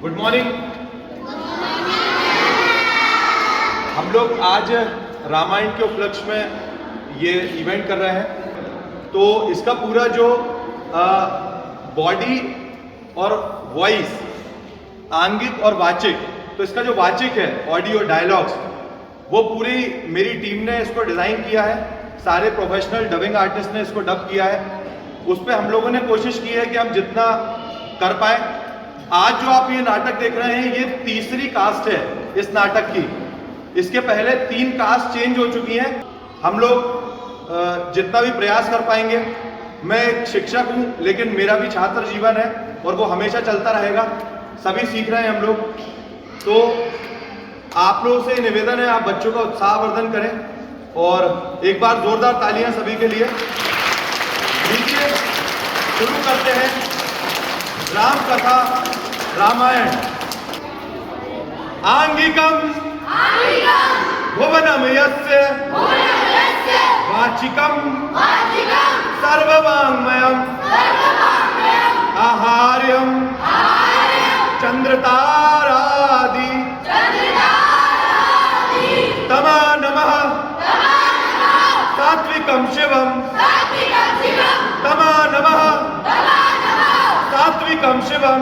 Good morning. हम लोग आज रामायण के उपलक्ष्य में ये इवेंट कर रहे हैं। तो इसका पूरा जो बॉडी और वॉइस, आंगिक और वाचिक, तो इसका जो वाचिक है, ऑडियो डायलॉग्स, वो पूरी मेरी टीम ने इसको डिज़ाइन किया है। सारे प्रोफेशनल डबिंग आर्टिस्ट ने इसको डब किया है। उस पर हम लोगों ने कोशिश की है कि हम जितना कर पाए। आज जो आप ये नाटक देख रहे हैं, ये तीसरी कास्ट है इस नाटक की। इसके पहले 3 कास्ट चेंज हो चुकी हैं। हम लोग जितना भी प्रयास कर पाएंगे। मैं एक शिक्षक हूँ, लेकिन मेरा भी छात्र जीवन है और वो हमेशा चलता रहेगा। सभी सीख रहे हैं हम लोग। तो आप लोगों से निवेदन है, आप बच्चों का उत्साहवर्धन करें और एक बार जोरदार तालियां सभी के लिए। लीजिए शुरू करते हैं राम कथा रामायण। आंगिकम भुवनम यस्य वाचिकम सर्ववाङ्मयम् आहार्यम चंद्रतारादि तमा नमः सात्विकं शिवम तमा नमः सात्विकं शिवम।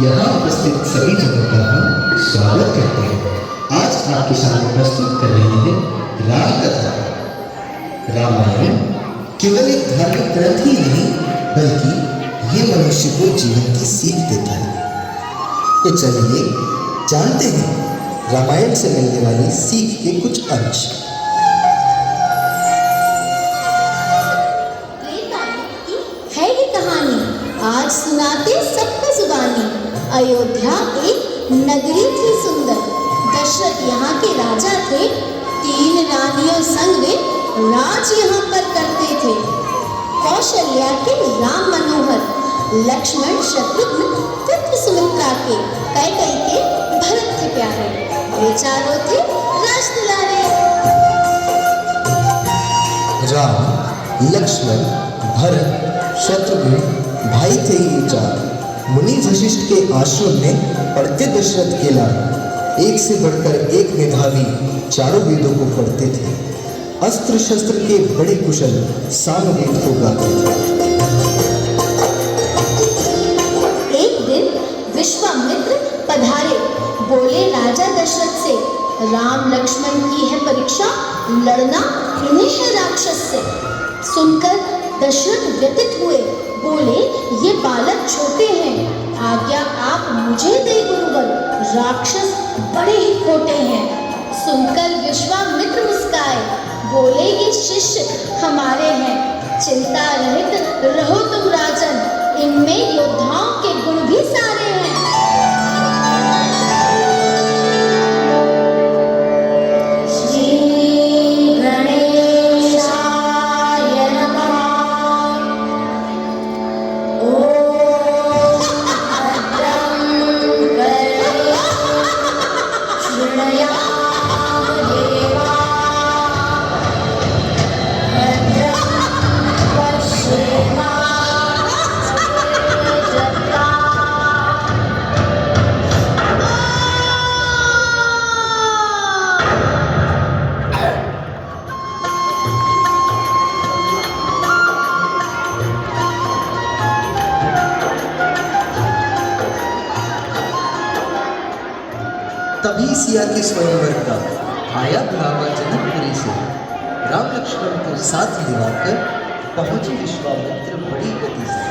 यहाँ उपस्थित सभी जनों का हम स्वागत करते हैं। आज आपके सामने प्रस्तुत कर रहे हैं राम कथा। रामायण केवल एक धार्मिक ग्रंथ ही नहीं, बल्कि ये मनुष्य को जीवन की सीख देता है। तो चलिए जानते हैं रामायण से मिलने वाली सीख के कुछ अंश। है ये कहानी आज सुनाते सबको जुबानी। अयोध्या एक नगरी थी सुंदर, दशरथ यहाँ के राजा थे। 3 रानियों संग वे राज यहाँ पर करते थे। कौशल्या के राम मनोहर, लक्ष्मण शत्रुघ्न पुत्र सुमित्रा के, कैकेयी के भरत के प्यारे। वे चारों थे राज दुलारे। राम, लक्ष्मण, भरत, शत्रुघ्न भाई थे ये 4। मुनि वशिष्ठ के आश्रम में पढ़ते दशरथ के लाल एक से बढ़कर एक मेधावी चारों वेदों को पढ़ते थे। अस्त्र शस्त्र के बड़े कुशल सामवेद को गाते थे। एक दिन विश्वामित्र पधारे, बोले राजा दशरथ से, राम लक्ष्मण की है परीक्षा, लड़ना इन्हें है राक्षस से। सुनकर दशरथ व्यथित हुए, बोले ये बालक छोटे हैं, आज्ञा आप मुझे दे गुरुवर, राक्षस बड़े ही खोटे हैं। सुनकर विश्वामित्र मुस्काए, बोले ये शिष्य हमारे हैं, चिंता रहित रहो तुम राजन, इनमें योद्धाओं के गुण भी सारे हैं। तभी सिया के स्वयंवर का आया बुलावा जनकपुरी से। राम लक्ष्मण को साथ दिलाकर पहुंचे विश्वामित्र बड़ी गति से।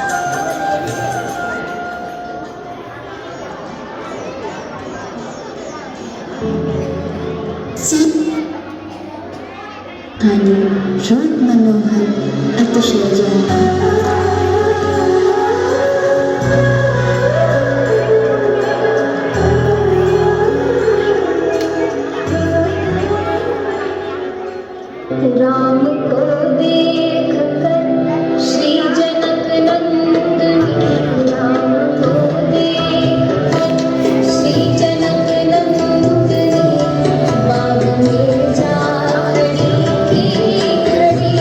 रात मनोहर अतिशय राम को देख कर श्री जनक नंदनी, राम को देख कर श्री जनक नंदनी, बाग में जा खड़ी खड़ी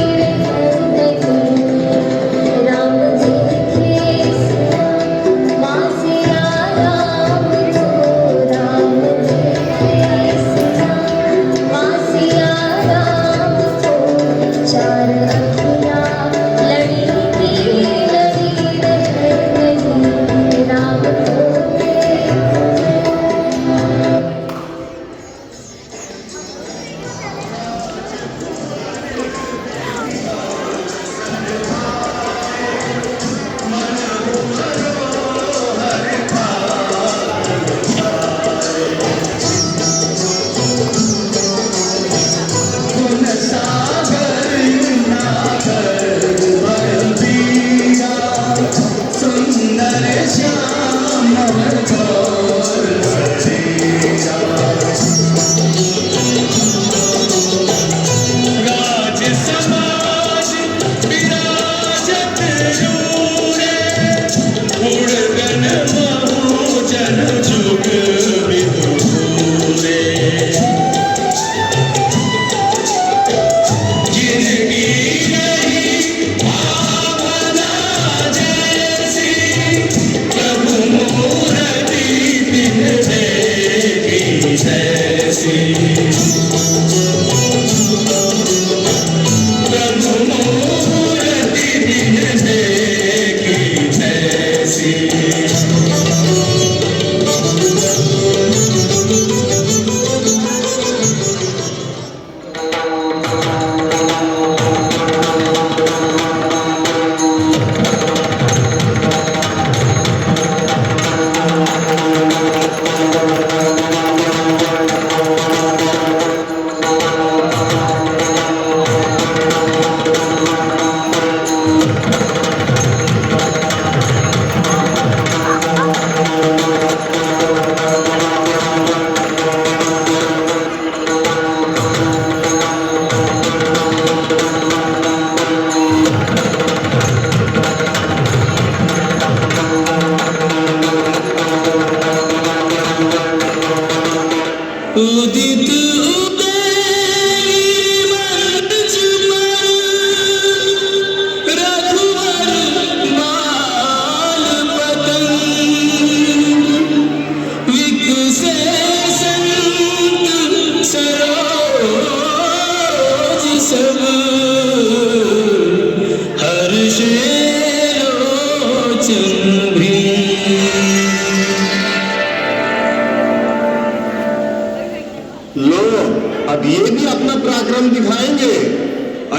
नंदनी। राम देखे माँ सिया राम को, राम देखे माँ सिया राम को, चार अखियाँ लड़ी रही राम को।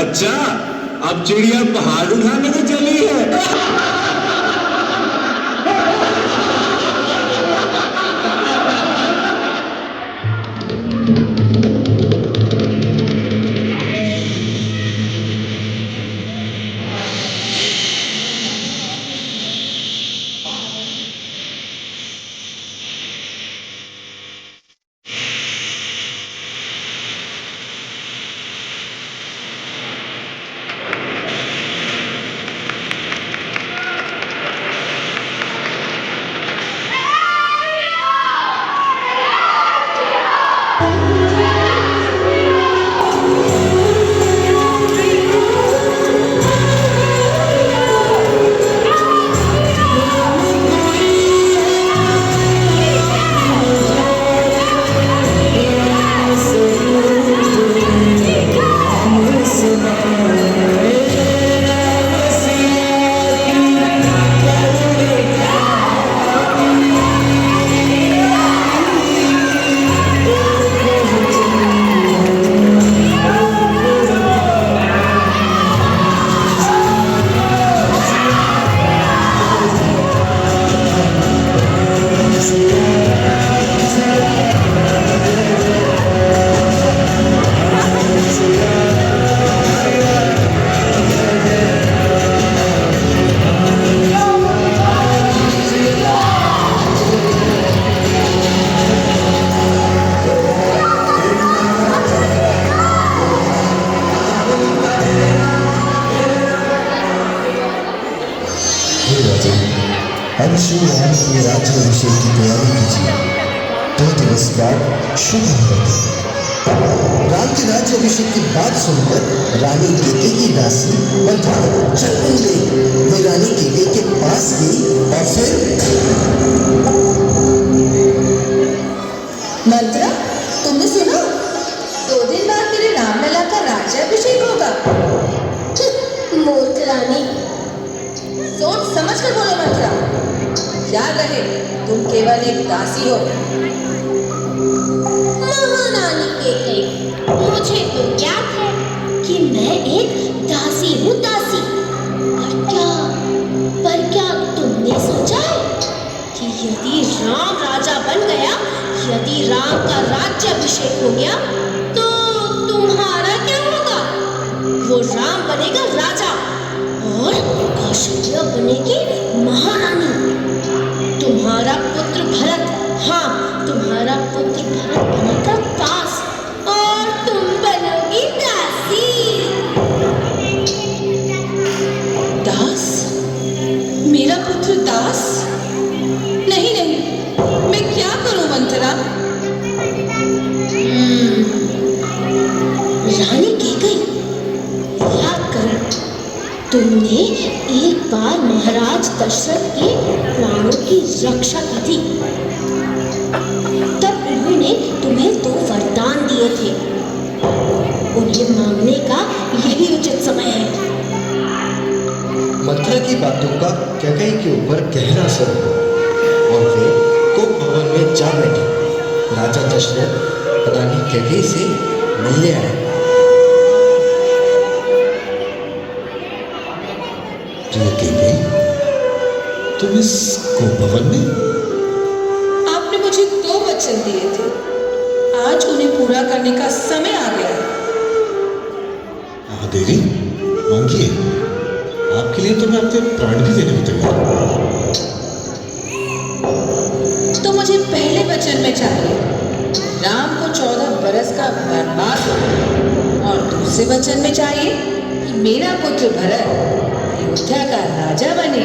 अच्छा, अब चिड़िया पहाड़ उठाने को चली है। अब श्री राम के राज्याभिषेक की तैयारी कीजिए। 2 दिवस बाद शुभ मुहूर्त। राम के राज्याभिषेक की बात सुनकर रानी केके की दासी मंत्रा चल गई। वे रानी केके के पास गई और फिर मंत्रा, तुमने सुना? 2 दिन बाद मेरे रामलला का राज्याभिषेक होगा। मूर्ख रानी, सोच समझ कर बोलो मंत्रा। याद रहे, तुम केवल एक दासी हो। महारानी केकई, मुझे तो ज्ञात है कि मैं एक दासी हूँ, दासी। पर क्या तुमने सोचा है कि यदि राम राजा बन गया, यदि राम का राज्याभिषेक हो गया, तो तुम्हारा क्या होगा? वो राम बनेगा राजा और कौशल्या बनेगी महारानी। तुम्हारा पुत्र भरत, हाँ, तुम्हारा पुत्र भरत बनेगा दास और तुम बनोगी दासी। दास? मेरा पुत्र दास? नहीं नहीं, मैं क्या करूं मंत्रा? रानी केकई, याद करो, तुमने एक बार महाराज दशरथ के प्राणों की रक्षा की थी। तब उन्होंने तुम्हें 2 वरदान दिए थे। उन्हें मांगने का यही उचित समय है। मंत्रा की बातों का कैकई के ऊपर गहरा असर हुआ और वे कोप भवन में जा बैठी। राजा दशरथ रानी कैकई से मिलने आए। कैकई, तुम इस कोप भवन में? आपने मुझे 2 वचन दिए थे, आज उन्हें पूरा करने का समय आ गया। देवी, मांगिए। आपके लिए तो मैं अपने प्राण भी देने को तैयार। तो मुझे पहले वचन में चाहिए राम को 14 बरस का वनवास हो, और दूसरे वचन में चाहिए कि मेरा पुत्र भरत अयोध्या का राजा बने।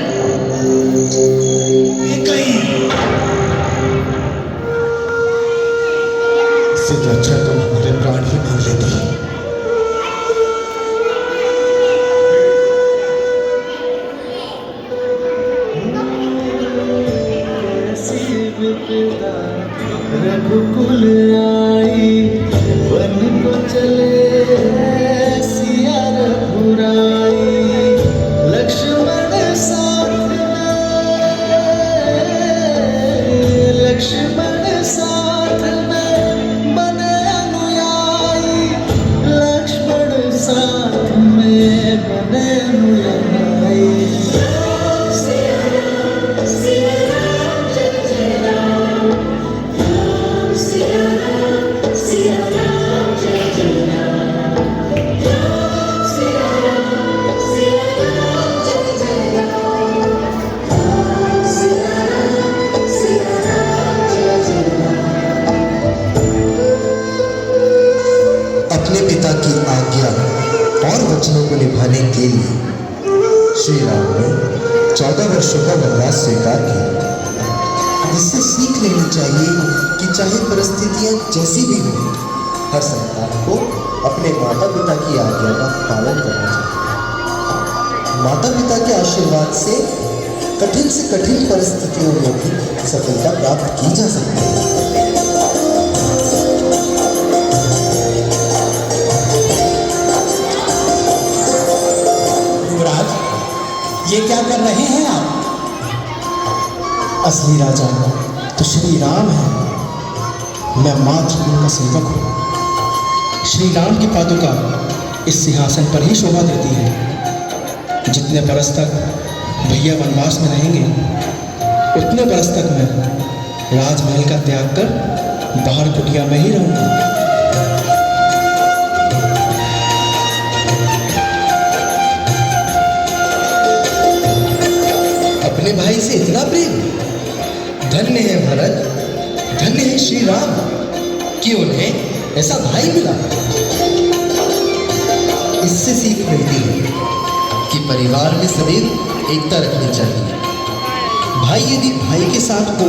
इससे तो अच्छा तुम हमारे प्राण ही मांग लेती। रघुकुल आई वन को चले सिया रघुराई, लक्ष्मण साथ में बने अनुयायी, आज्ञा और वचनों को निभाने के लिए श्री राम ने 14 वर्षों का वनवास स्वीकार किया। इससे सीख लेनी चाहिए कि चाहे परिस्थितियां जैसी भी हों, हर संतान को अपने माता पिता की आज्ञा का पालन करना चाहिए। माता पिता के आशीर्वाद से कठिन परिस्थितियों में भी सफलता प्राप्त की जा सकती है। युवराज, ये क्या कर रहे हैं आप? असली राजा तो श्री राम है, मैं मात्र उनका सेवक हूँ। श्री राम की पादुका इस सिंहासन पर ही शोभा देती है। जितने बरस तक भैया वनवास में रहेंगे, उतने बरस तक मैं राजमहल का त्याग कर बाहर कुटिया में ही रहूंगा। अपने भाई से इतना प्रेम, धन्य है भरत, धन्य है श्री राम कि उन्हें ऐसा भाई मिला। इससे सीख मिलती है कि परिवार में सदैव एकता रखनी चाहिए। भाई यदि भाई के साथ हो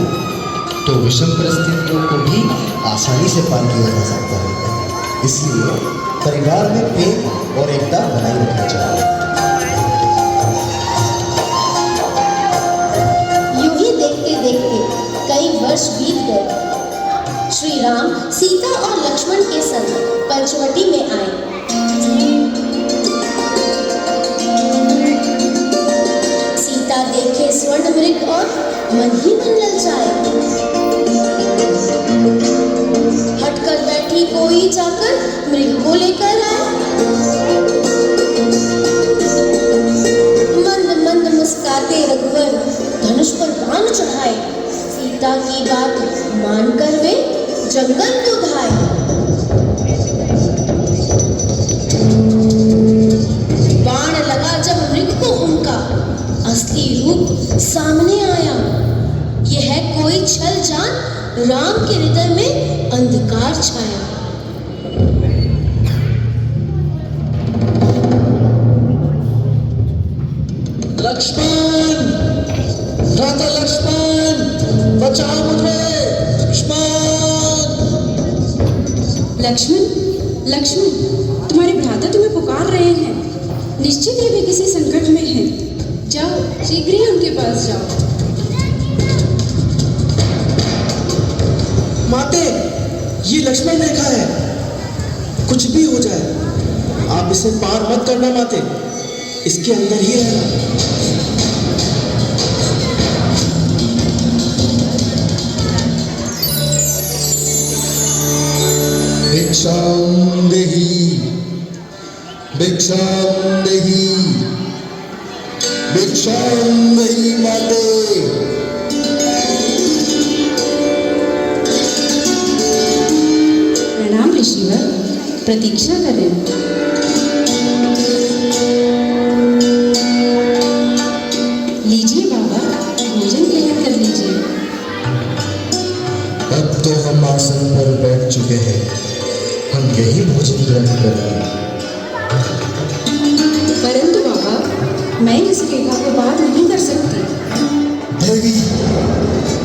तो विषम परिस्थितियों को भी आसानी से पार किया जा सकता है। इसलिए परिवार में प्रेम और एकता बनाए रखना चाहिए। यूं ही देखते देखते कई वर्ष बीत गए। श्री राम सीता और लक्ष्मण के संग पंचवटी में आए। सीता देखे स्वर्ण मृग और मन ही मन ललचाए। हटकर बैठी कोई जाकर मृग को लेकर आए। मंद मंद मुस्काते रघुवर धनुष पर बाण चढ़ाए। सीता की बात मानकर वे जंगल को धाए। बाण लगा जब मृग को उनका असली रूप सामने आया। यह है कोई छल जान, राम के हृदय में अंधकार छाया। लक्ष्मण, भ्राता लक्ष्मण, बचाओ मुझे, लक्ष्मण, लक्ष्मण, तुम्हारे भ्राता तुम्हें पुकार रहे हैं। निश्चित ही वे किसी संकट में हैं। जाओ, शीघ्र ही उनके पास जाओ। माते, ये लक्ष्मण रेखा है। कुछ भी हो जाए, आप इसे पार मत करना माते, इसके अंदर ही रहना। भिक्षां देहि, भिक्षां देहि, भिक्षां देहि माते। प्रणाम ऋषिवर, प्रतीक्षा करें। लीजिए बाबा, भोजन ग्रहण कर लीजिए। अब तो हम आसन पर बैठ चुके हैं, हम यही भोजन ग्रहण करेंगे। परंतु बाबा, मैं इस रेखा को पार नहीं कर सकती। देवी,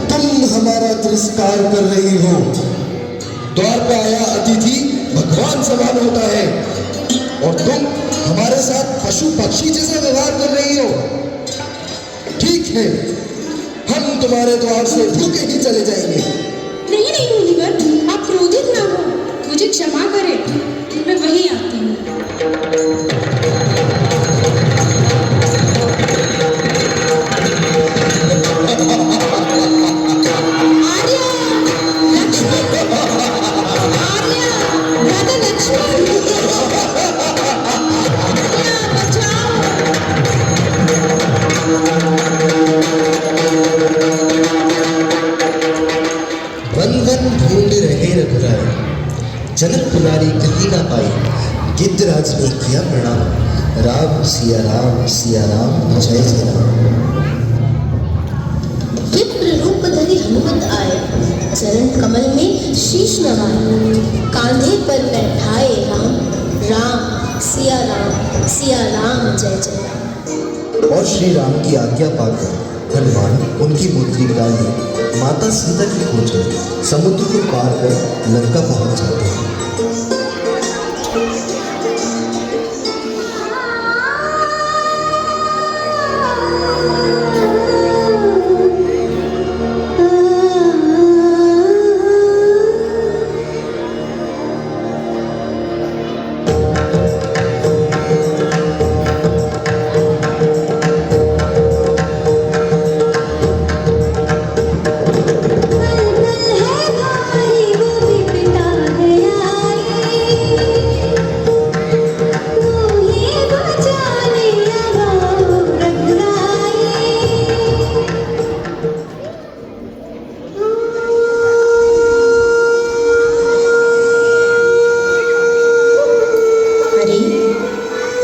तुम हमारा तिरस्कार कर रही हो। द्वार पे आया अतिथि भगवान समान होता है और तुम हमारे साथ पशु पक्षी जैसा व्यवहार कर रही हो। ठीक है, हम तुम्हारे द्वार से भूखे ही चले जाएंगे। नहीं नहीं मुनिवर, आप क्रोधित ना हो, मुझे क्षमा करें, मैं वहीं आती हूँ। आर्या, लक्ष्मण, आर्या, राधा लक्ष्मण, आर्या, बचाओ। वन वन ढूंढ रहे रघुराई, जनक पुरारी कहीं ना पाई। गिद्धराज ने किया प्रणाम, राम सिया राम, सिया राम, जय जय राम। विप्र रूप धरि हनुमत आए, चरण कमल में शीश नवाए। कांधे पर बैठाए राम, राम सिया राम जय जय राम। और श्री राम की आज्ञा पाकर हनुमान उनकी मूर्ति डाली माता सीता की खोज में समुद्र को पार कर लंका पहुंच जाते हैं।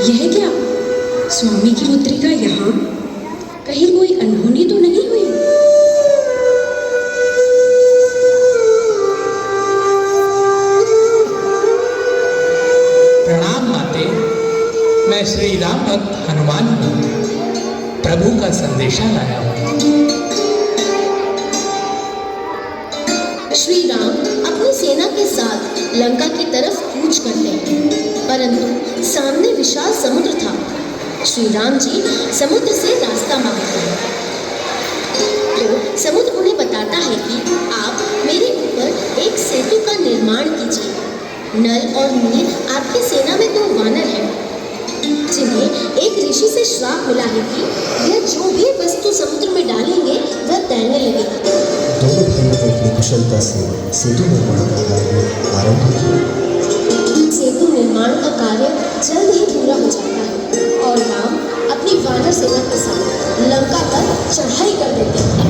यह क्या? स्वामी की मुद्रिका यहाँ? कहीं कोई अनहोनी तो नहीं हुई? प्रणाम माते, मैं श्री राम भक्त हनुमान हूँ, प्रभु का संदेशा लाया हूँ। श्री राम अपनी सेना के साथ लंका की तरफ कूच करते हैं, परंतु सामने विशाल समुद्र था। श्री राम जी समुद्र से रास्ता मांगते हैं, तो समुद्र उन्हें बताता है कि आप मेरे ऊपर एक सेतु का निर्माण कीजिए। नल और नील आपकी सेना में 2 वानर हैं, जिन्हें एक ऋषि से श्राप मिला है कि यह जो भी वस्तु समुद्र में डालेंगे वह तैरने लगेगी। दोनों भाइयों ने अपनी कुशलता से सेतु निर्माण का कार्य आरंभ किया। सेतु निर्माण का कार्य जल्द ही पूरा हो जाता है और राम अपनी वानर सेना के साथ लंका पर चढ़ाई कर देते हैं।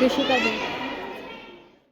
ऋषि का दूध।